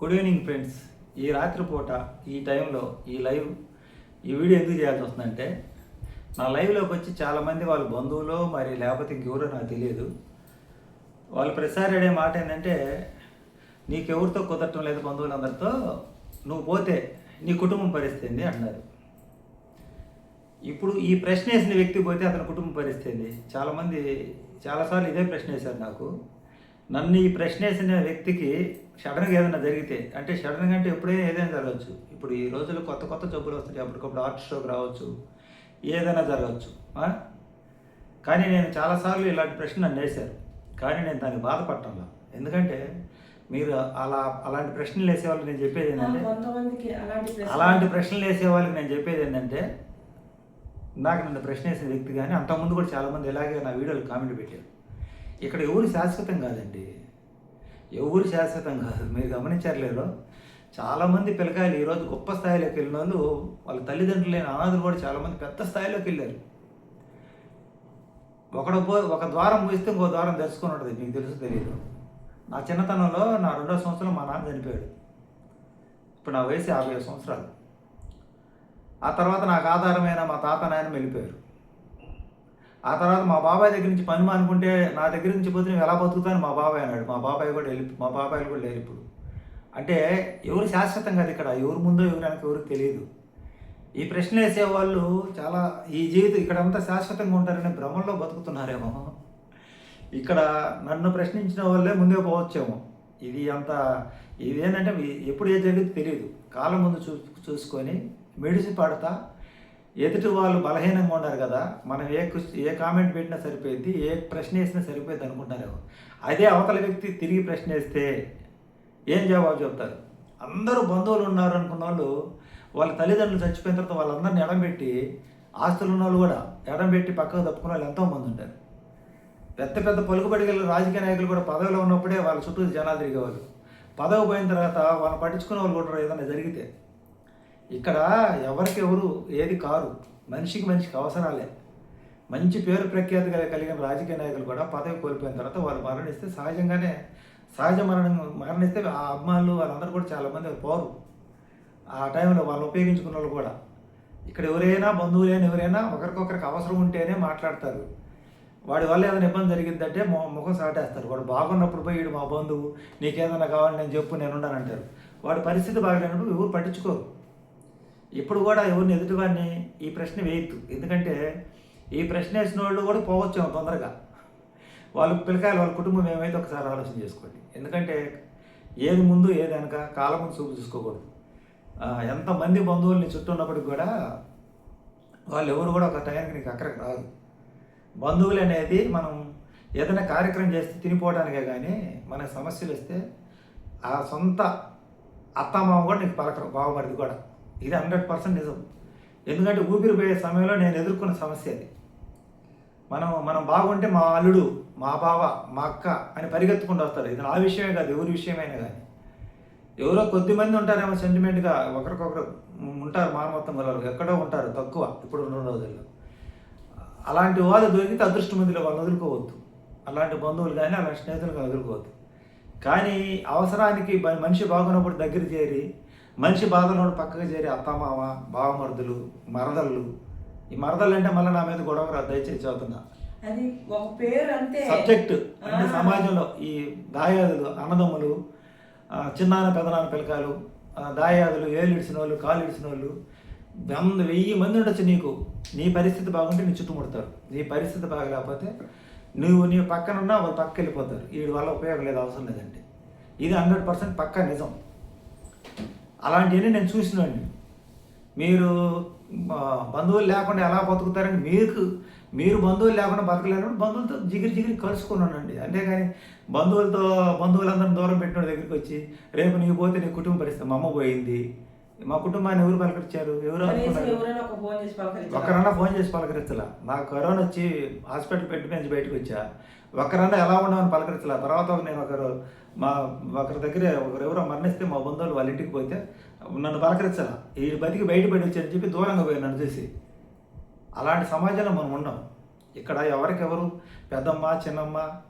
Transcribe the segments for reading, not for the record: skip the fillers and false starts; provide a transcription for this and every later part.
Good evening friends. ఈ రాత్రిపూట ఈ టైంలో ఈ వీడియో ఎందుకు చేయాల్సి వస్తుందంటే, నా లైవ్లోకి వచ్చి చాలామంది వాళ్ళ బంధువులు మరి లేకపోతే ఇంకెవరో నాకు తెలియదు. వాళ్ళు ప్రతిసారి అడే మాట ఏంటంటే, నీకెవరితో కుదరటం లేదు బంధువులందరితో, నువ్వు పోతే నీ కుటుంబం పరిస్థితి ఏంది అంటున్నారు. ఇప్పుడు ఈ ప్రశ్న వేసిన వ్యక్తి పోతే అతని కుటుంబ పరిస్థితి ఏంది? చాలాసార్లు ఇదే ప్రశ్న వేశారు నాకు. నన్ను ఈ ప్రశ్న వేసిన వ్యక్తికి సడన్గా ఏదైనా జరిగితే, అంటే సడన్గా అంటే ఎప్పుడైనా ఏదైనా జరగవచ్చు. ఇప్పుడు ఈ రోజుల్లో కొత్త కొత్త జబ్బులు వస్తాయి, అప్పటికప్పుడు హార్ట్ స్ట్రోక్ రావచ్చు, ఏదైనా జరగవచ్చు. కానీ నేను చాలాసార్లు ఇలాంటి ప్రశ్న నన్ను వేశారు, కానీ నేను దానికి బాధపడటంలా. ఎందుకంటే మీరు అలాంటి ప్రశ్నలు వేసేవాళ్ళకి నేను చెప్పేది ఏంటంటే, అలాంటి ప్రశ్నలు వేసే వాళ్ళకి నేను చెప్పేది ఏంటంటే, నాకు నన్ను ప్రశ్న వేసిన వ్యక్తి కానీ అంతకుముందు కూడా చాలామంది ఇలాగే నా వీడియోలు కామెంట్ పెట్టారు. ఇక్కడ ఎవరు శాశ్వతం కాదండి, ఎవరు శాశ్వతం కాదు. మీరు గమనించట్లేరు, చాలామంది పిల్లకాయలు ఈరోజు గొప్ప స్థాయిలోకి వెళ్ళిన వాళ్ళు, వాళ్ళ తల్లిదండ్రులు లేని అనాథులు కూడా చాలామంది పెద్ద స్థాయిలోకి వెళ్ళారు. ఒక ద్వారం మూస్తే ఇంకో ద్వారం తెరుచుకొని ఉంటుంది, మీకు తెలుసు తెలియదు. నా చిన్నతనంలో నా 2వ సంవత్సరం మా నాన్న చనిపోయాడు. ఇప్పుడు నా వయసు 50 సంవత్సరాలు. ఆ తర్వాత నాకు ఆధారమైన మా తాత నాయన వెళ్ళిపోయారు. ఆ తర్వాత మా బాబాయ్ దగ్గర నుంచి పని మానుకుంటే, నా దగ్గర నుంచి పోతే నువ్వు ఎలా బతుకుతాను మా బాబాయ్ అన్నాడు. మా బాబాయ్లు కూడా లేరు ఇప్పుడు. అంటే ఎవరు శాశ్వతం కాదు ఇక్కడ, ఎవరు ముందో ఎవరు వెనక ఎవరికి తెలియదు. ఈ ప్రశ్న వేసేవాళ్ళు చాలా ఈ జీవితం ఇక్కడంతా శాశ్వతంగా ఉంటారనే భ్రమంలో బతుకుతున్నారేమో. ఇక్కడ నన్ను ప్రశ్నించిన వాళ్ళే ముందే పోవచ్చేమో. ఇదేంటంటే ఎప్పుడు ఏది జరిగిందో తెలియదు. కాలం ముందు చూసుకొని మెడిసి పడతా, ఎదుటి వాళ్ళు బలహీనంగా ఉన్నారు కదా, మనం ఏ కామెంట్ పెట్టినా సరిపోయింది, ఏ ప్రశ్న వేసినా సరిపోయింది అనుకుంటారేమో. అదే అవతల వ్యక్తి తిరిగి ప్రశ్న వేస్తే ఏం జవాబు చెప్తారు? అందరూ బంధువులు ఉన్నారు అనుకున్న వాళ్ళు, వాళ్ళ తల్లిదండ్రులు చచ్చిపోయిన తర్వాత వాళ్ళందరినీ ఎడంబెట్టి, ఆస్తులు ఉన్న వాళ్ళు కూడా ఎడంబెట్టి పక్కకు తప్పుకున్న వాళ్ళు ఎంతోమంది ఉంటారు. పెద్ద పెద్ద పలుకుబడి గల రాజకీయ నాయకులు కూడా పదవిలో ఉన్నప్పుడే వాళ్ళ చుట్టూ జనాలు తిరిగేవాళ్ళు. పదవి పోయిన తర్వాత వాళ్ళని పట్టించుకునే వాళ్ళు కూడా ఏదైనా జరిగితే. ఇక్కడ ఎవరికెవరు ఏది కారు, మనిషికి అవసరాలే. మంచి పేరు ప్రఖ్యాతి కలిగిన రాజకీయ నాయకులు కూడా పదవి కోల్పోయిన తర్వాత వాళ్ళు మరణిస్తే సహజ మరణిస్తే ఆ అభిమానులు వాళ్ళందరూ కూడా చాలామంది పోరు. ఆ టైంలో వాళ్ళు ఉపయోగించుకున్న వాళ్ళు కూడా. ఇక్కడ ఎవరైనా బంధువులైనా ఎవరైనా ఒకరికొకరికి అవసరం ఉంటేనే మాట్లాడతారు. వాడి వల్ల ఏదైనా ఇబ్బంది జరిగిందంటే ముఖం సాటేస్తారు. వాడు బాగున్నప్పుడు పోయి వీడు మా బంధువు, నీకేదైనా కావాలి నేను చెప్పు నేనుండానంటారు. వాడి పరిస్థితి బాగలేనప్పుడు ఎవరు పట్టించుకోరు. ఇప్పుడు కూడా ఎవరిని ఎదుటివాడిని ఈ ప్రశ్న వేయద్దు. ఎందుకంటే ఈ ప్రశ్న వేసిన వాళ్ళు కూడా పోవచ్చేమో తొందరగా. వాళ్ళ పిల్లకాయలు వాళ్ళ కుటుంబం ఏమైతే ఒకసారి ఆలోచన చేసుకోండి. ఎందుకంటే ఏది ముందు ఏది వెనక కాలం ముందు చూసుకోకూడదు. ఎంతమంది బంధువుల్ని చుట్టూ ఉన్నప్పటికి కూడా వాళ్ళు ఎవరు కూడా ఒక టైంకి నీకు అక్కడికి రాదు. బంధువులు అనేది మనం ఏదైనా కార్యక్రమం చేస్తే తినిపోవడానికే కానీ మనకు సమస్యలు వస్తే ఆ సొంత అత్తమామ కూడా నీకు పలకరు, బావమరిది కూడా. ఇది 100% నిజం. ఎందుకంటే ఊపిరి పోయే సమయంలో నేను ఎదుర్కొన్న సమస్య అది. మనం బాగుంటే మా అల్లుడు, మా బావ, మా అక్క అని పరిగెత్తుకుంటూ వస్తారు. ఇది నా విషయమే కాదు, ఎవరి విషయమైనా కానీ. ఎవరో కొద్దిమంది ఉంటారేమో సెంటిమెంట్గా, ఒకరికొకరు ఉంటారు మానవత్వం గల వాళ్ళు, ఎక్కడో ఉంటారు తక్కువ ఇప్పుడు ఉన్న రోజుల్లో. అలాంటి వాళ్ళు దొరికితే అదృష్టమందిలో వాళ్ళని వదులుకోవద్దు. అలాంటి బంధువులు కానీ అలాంటి స్నేహితులు కానీ వదులుకోవద్దు. కానీ అవసరానికి మనిషి బాగున్నప్పుడు దగ్గర చేరి, మనిషి బాధలో పక్కకు చేరి అత్తమామ, బావమరుదులు, మరదళ్ళు. ఈ మరదళ్ళు అంటే మళ్ళీ నా మీద గొడవ రాదు, దయచేసి చదువుతున్నా. అది ఒక పేరు అంతే సబ్జెక్ట్. అంటే సమాజంలో ఈ దాయాదులు, అన్నదమ్ములు, చిన్నాన్న పెదనాన్న పిల్లకాయలు, దాయాదులు, ఏళ్ళు ఇడిచిన వాళ్ళు, కాళ్ళు ఇడిచిన వాళ్ళు 1000 మంది ఉండొచ్చు. నీ పరిస్థితి బాగుంటే నీ చుట్టుముడతారు. నీ పరిస్థితి బాగలేకపోతే నీ పక్కన ఉన్నా వాళ్ళు పక్కకి వెళ్ళిపోతారు. వీడి వల్ల ఉపయోగం లేదు, అవసరం లేదంటే. ఇది 100% పక్కా నిజం. అలాంటివన్నీ నేను చూసినండి. మీరు బంధువులు లేకుండా ఎలా బతుకుతారని మీరు బంధువులు లేకుండా బతకలేనప్పుడు బంధువులతో జిగిరి కలుసుకున్నానండి. అంతేగాని బంధువులందరినీ దూరం పెట్టిన దగ్గరికి వచ్చి రేపు నీకు పోతే నీ కుటుంబ పరిస్థితి, మా అమ్మ పోయింది, మా కుటుంబాన్ని ఎవరు పలకరించారు? ఒకరన్నా ఫోన్ చేసి పలకరించలా. నాకు కరోనా వచ్చి హాస్పిటల్ పెట్టి నుంచి బయటకు వచ్చా, ఒకరన్నా ఎలా ఉండమని పలకరించలా. తర్వాత నేను ఒకరి దగ్గర ఎవరో మరణిస్తే మా బంధువులు వాళ్ళ ఇంటికి పోతే నన్ను పలకరించాల, ఈ బతికి బయటపడి వచ్చారని చెప్పి దూరంగా పోయి నన్ను చూసి. అలాంటి సమాజంలో మనం ఉన్నాం. ఇక్కడ ఎవరికెవరు పెద్దమ్మ, చిన్నమ్మ,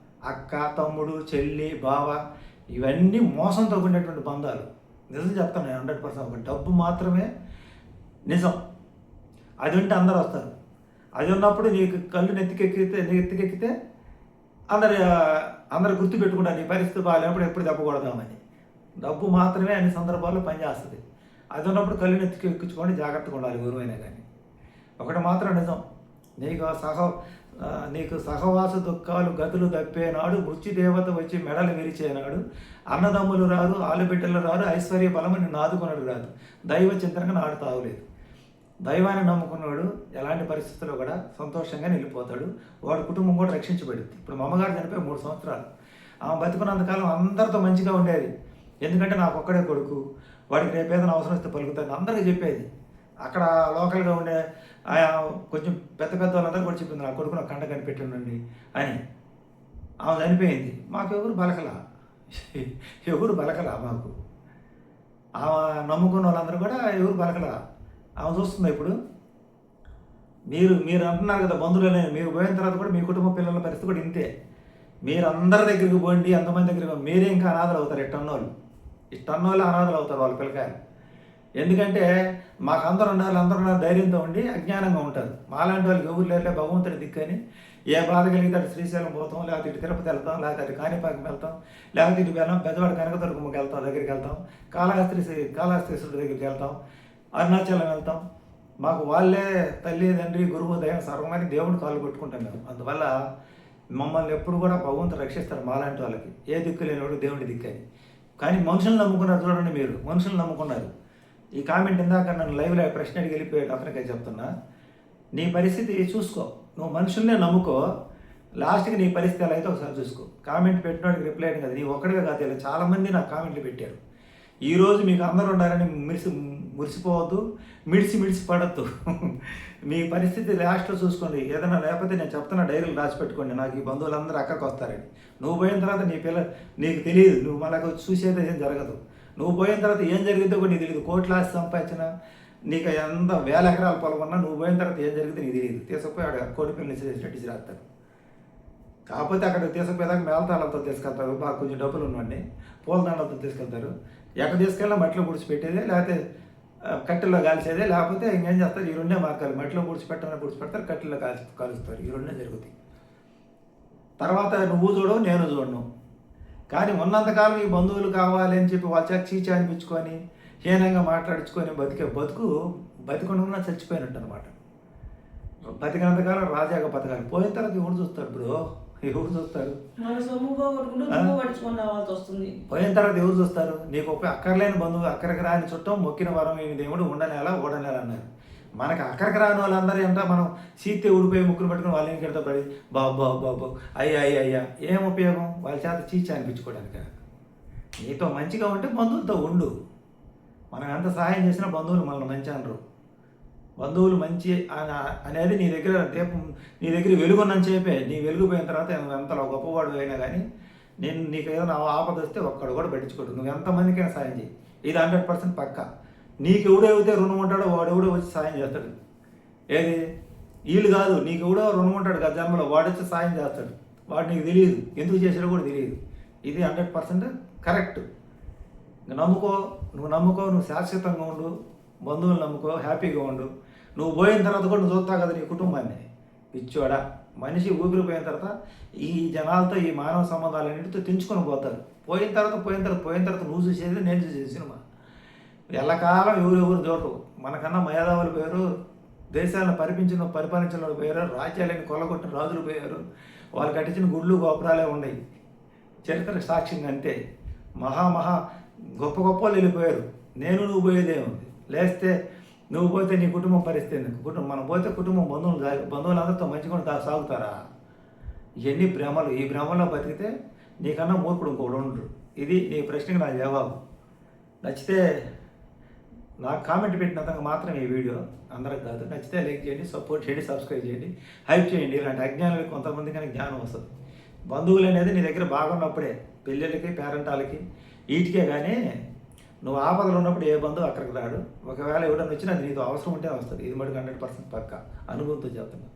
అక్క, తమ్ముడు, చెల్లి, బావ ఇవన్నీ మోసంతో కూడినటువంటి బంధాలు. నిజం చెప్తాను నేను 100%. ఒక డబ్బు మాత్రమే నిజం. అది ఉంటే అందరూ వస్తారు. అది ఉన్నప్పుడు నీకు కళ్ళు నెత్తికెక్కితే అందరు గుర్తుపెట్టుకుంటారు నీ పరిస్థితి బాగాలేనప్పుడు ఎప్పుడు దెబ్బ కొడదామని. డబ్బు మాత్రమే అన్ని సందర్భాల్లో పనిచేస్తుంది. అది ఉన్నప్పుడు కళ్ళు ఎక్కించుకొని జాగ్రత్తగా ఉండాలి ఎవరైనా కానీ. ఒకటి మాత్రం నిజం, నీకు సహవాస దుఃఖాలు గతులు తప్పేనాడు, మృత్యుదేవత వచ్చి మెడలు విరిచేనాడు, అన్నదమ్ములు రాదు, ఆలుబిడ్డలు రాదు, ఐశ్వర్య బలము నిన్ను ఆదుకున్నాడు రాదు, దైవ చింతనగా నాడు తావులేదు. దైవాన్ని నమ్ముకున్నాడు ఎలాంటి పరిస్థితుల్లో కూడా సంతోషంగా వెళ్ళిపోతాడు. వాడి కుటుంబం కూడా రక్షించబడింది. ఇప్పుడు మా అమ్మగారు చనిపోయి 3 సంవత్సరాలు. ఆమె బతుకున్నంతకాలం అందరితో మంచిగా ఉండేది. ఎందుకంటే నాకు ఒక్కడే కొడుకు, వాడికి రేపు ఏదైనా అవసరం వస్తే పలుకుతాను అందరికీ చెప్పేది. అక్కడ లోకల్గా ఉండే కొంచెం పెద్ద వాళ్ళందరూ కూడా చెప్పింది, నా కొడుకు నాకు కంట కనిపెట్టిండండి అని. ఆమె చనిపోయింది. మాకు ఎవరు బలకలా మాకు. ఆమె నమ్ముకున్న వాళ్ళందరూ కూడా ఎవరు బలకలా. ఆమె చూస్తుంది ఇప్పుడు. మీరు అంటున్నారు కదా బంధువులనే, మీరు పోయిన తర్వాత కూడా మీ కుటుంబ పిల్లల పరిస్థితి కూడా ఇంతే. మీరు అందరి దగ్గరికి పోండి, అంతమంది దగ్గరికి మీరే ఇంకా అనాథలు అవుతారు. ఇట్టన్నోళ్ళు అనాథలు అవుతారు వాళ్ళ పిల్లకాయలు. ఎందుకంటే మాకు అందరూ ఉన్నారు ధైర్యంతో ఉండి అజ్ఞానంగా ఉంటారు. మాలాంటి వాళ్ళకి ఎవరు లేట్లే భగవంతుడి దిక్కని ఏ బాధ కలిగితే అటు శ్రీశైలం పోతాం, లేకపోతే ఇటు తిరుపతి వెళ్తాం, లేకపోతే అటు కాణిపాకం వెళ్తాం, లేకపోతే ఇటు వెళ్ళాం పెద్దవాడు కనకదుర్గమ్మకి వెళ్తాం, దగ్గరికి వెళ్తాం, కాళహస్తీశ్వరుడి దగ్గరికి వెళ్తాం, అరుణాచలం వెళ్తాం. మాకు వాళ్ళే తల్లి తండ్రి గురువు దైవం సర్వమని దేవుడు కాళ్ళు కొట్టుకుంటాం మేము. అందువల్ల మమ్మల్ని ఎప్పుడు కూడా భగవంతుడు రక్షిస్తారు. మాలాంటి వాళ్ళకి ఏ దిక్కు లేనివాడు దేవుడి దిక్కని. కానీ మనుషులను నమ్ముకున్నారు చూడండి, మీరు మనుషులను నమ్ముకున్నారు. ఈ కామెంట్ ఇందాక నన్ను లైవ్లో ప్రశ్న అడిగి వెళ్ళిపోయాడు అతనికే చెప్తున్నా. నీ పరిస్థితి చూసుకో, నువ్వు మనుషుల్నే నమ్ముకో, లాస్ట్కి నీ పరిస్థితి ఎలా అయితే ఒకసారి చూసుకో. కామెంట్ పెట్టినోడికి రిప్లై అయ్యింది కదా, నీ ఒక్కడిగా కాదు, ఇలా చాలామంది నాకు కామెంట్లు పెట్టారు. ఈరోజు మీకు అందరూ ఉండాలని మురిసిపోవద్దు, మిడిసి పడద్దు. మీ పరిస్థితి లాస్ట్లో చూసుకోండి. ఏదైనా లేకపోతే నేను చెప్తున్నా డైరీలు రాసి పెట్టుకోండి, నాకు ఈ బంధువులందరూ అక్కడికి వస్తారని. నువ్వు పోయిన తర్వాత నీ నీకు తెలియదు, నువ్వు మళ్ళీ చూసేది ఏం జరగదు. నువ్వు పోయిన తర్వాత ఏం జరిగిందో కూడా నీకు తెలియదు. కోట్ల ఆస్తి సంపాదించిన, నీకు ఎంత 1000 ఎకరాల పొలం ఉన్నా నువ్వు పోయిన తర్వాత ఏం జరిగిందో నీకు తెలియదు. తీసుకుపోయి అక్కడ కోడి పిల్లలు ఇచ్చేసినట్టు రాస్తారు. కాకపోతే అక్కడ తీసుకుపోయేదాకా మేళతాళాలతో తీసుకెళ్తారు, బాగా కొంచెం డబ్బులు ఉన్నవాడిని పూలదండలతో తీసుకెళ్తారు. ఎక్కడ తీసుకెళ్ళినా మట్టిలో పూడ్చిపెట్టేదే, లేకపోతే కట్టెల్లో కాల్చేదే, లేకపోతే ఇంకేం చేస్తారు. ఈ 2 మార్గాలు, మట్టిలో పూడ్చిపెడతారు, కట్టెల్లో కాలుస్తారు. ఈ 2 జరుగుతాయి. తర్వాత నువ్వు చూడవు, నేను చూడను. కానీ ఉన్నంతకాలం ఈ బంధువులు కావాలి అని చెప్పి వాళ్ళ చీచా అనిపించుకొని హీనంగా మాట్లాడించుకొని బతికుండా చచ్చిపోయినట్టు అనమాట. బతికినంతకాలం రాజాగా బతకాలి. పోయిన తర్వాత ఎవరు చూస్తారు బ్రో? ఎవరు చూస్తారు? పోయిన తర్వాత ఎవరు చూస్తారు? నీకు ఒక అక్కర్లేని బంధువు, అక్కడికి రాని చుట్టం, మొక్కిన వరం లేని దేవుడు ఉండనేలా ఓడనేలా అన్నారు. మనకు అక్కడికి రాని వాళ్ళందరూ ఏంటో మనం సీతే ఊడిపోయి ముక్కులు పట్టుకుని వాళ్ళ ఇంకెళ్తా పడి బాబు అయ్యా ఏం ఉపయోగం? వాళ్ళ చేత చీచా అనిపించుకోవడానికి. నీతో మంచిగా ఉంటే బంధువులతో ఉండు. మనం ఎంత సహాయం చేసినా బంధువులు మనల్ని మంచి అనరు. బంధువులు మంచి అనేది నీ దగ్గర వెలుగున్నని చెప్పే. నీ వెలుగుపోయిన తర్వాత ఎంతలో గొప్పవాడు అయినా కానీ నీకు ఏదైనా ఆపద వస్తే ఒక్కడు కూడా పట్టించుకోడు. నువ్వు ఎంతమందికైనా సాయం చేయి, ఇది 100% పక్కా. నీకు ఎవడైతే రుణం ఉంటాడో వాడెవడో వచ్చి సాయం చేస్తాడు. ఏది వీళ్ళు కాదు, నీకు ఎవడో రుణం ఉంటాడు కదా జన్మలో, వాడొచ్చి సాయం చేస్తాడు. వాడు నీకు తెలియదు, ఎందుకు చేసాడో కూడా తెలియదు. ఇది 100% కరెక్ట్. నువ్వు నమ్ముకో, నువ్వు శాశ్వతంగా ఉండు, బంధువులు నమ్ముకో, హ్యాపీగా ఉండు. నువ్వు పోయిన తర్వాత కూడా నువ్వు చూస్తావు కదా నీ కుటుంబాన్ని. పిచ్చోడా, మనిషి ఊపిరిపోయిన తర్వాత ఈ జనాలతో ఈ మానవ సంబంధాలన్నింటితో తెంచుకొని పోతారు. పోయిన తర్వాత నువ్వు చూసేది, నేను చూసేది సినిమా. ఎల్లకాలం ఎవరు చూడరు. మనకన్నా మేధావులు పోయారు, దేశాలను పరిపాలించిన వాళ్ళు పోయారు, రాజ్యాలను కొల్లగొట్టిన రాజులు పోయారు, వాళ్ళు కట్టించిన గుళ్ళు గోపురాలే ఉన్నాయి. చరిత్ర సాక్ష్యంగా అంతే. మహా గొప్ప వాళ్ళు వెళ్ళిపోయారు. నువ్వు పోయేదేముంది? లేస్తే నువ్వు పోతే నీ కుటుంబం పరిస్థితి ఎందుకు? మనం పోతే కుటుంబం బంధువులందరితో మంచిగా సాగుతారా? ఇవన్నీ భ్రమలు. ఈ భ్రమలో బతికితే నీకన్నా మూర్ఖుడు ఇంకోడు ఉండరు. ఇది నీ ప్రశ్నకి నా జవాబు. నచ్చితే నాకు కామెంట్ పెట్టినంతగా మాత్రం ఈ వీడియో, అందరికి కాదు. నచ్చితే లైక్ చేయండి, సపోర్ట్ చేయండి, సబ్స్క్రైబ్ చేయండి, హైప్ చేయండి. ఇలాంటి అజ్ఞానులకి కొంతమందికైనా జ్ఞానం వస్తుంది. బంధువులు అనేది నీ దగ్గర బాగున్నప్పుడే, పెళ్ళిళ్ళకి పేరెంటాలకి వీటికే. కానీ నువ్వు ఆపదలు ఉన్నప్పుడు ఏ బంధువు అక్కడికి రాడు. ఒకవేళ ఎవడన్నా వచ్చినా అది నీతో అవసరం ఉంటే వస్తుంది. ఇది మటుకు 100% పక్కా అనుభవంతో చెప్తున్నా.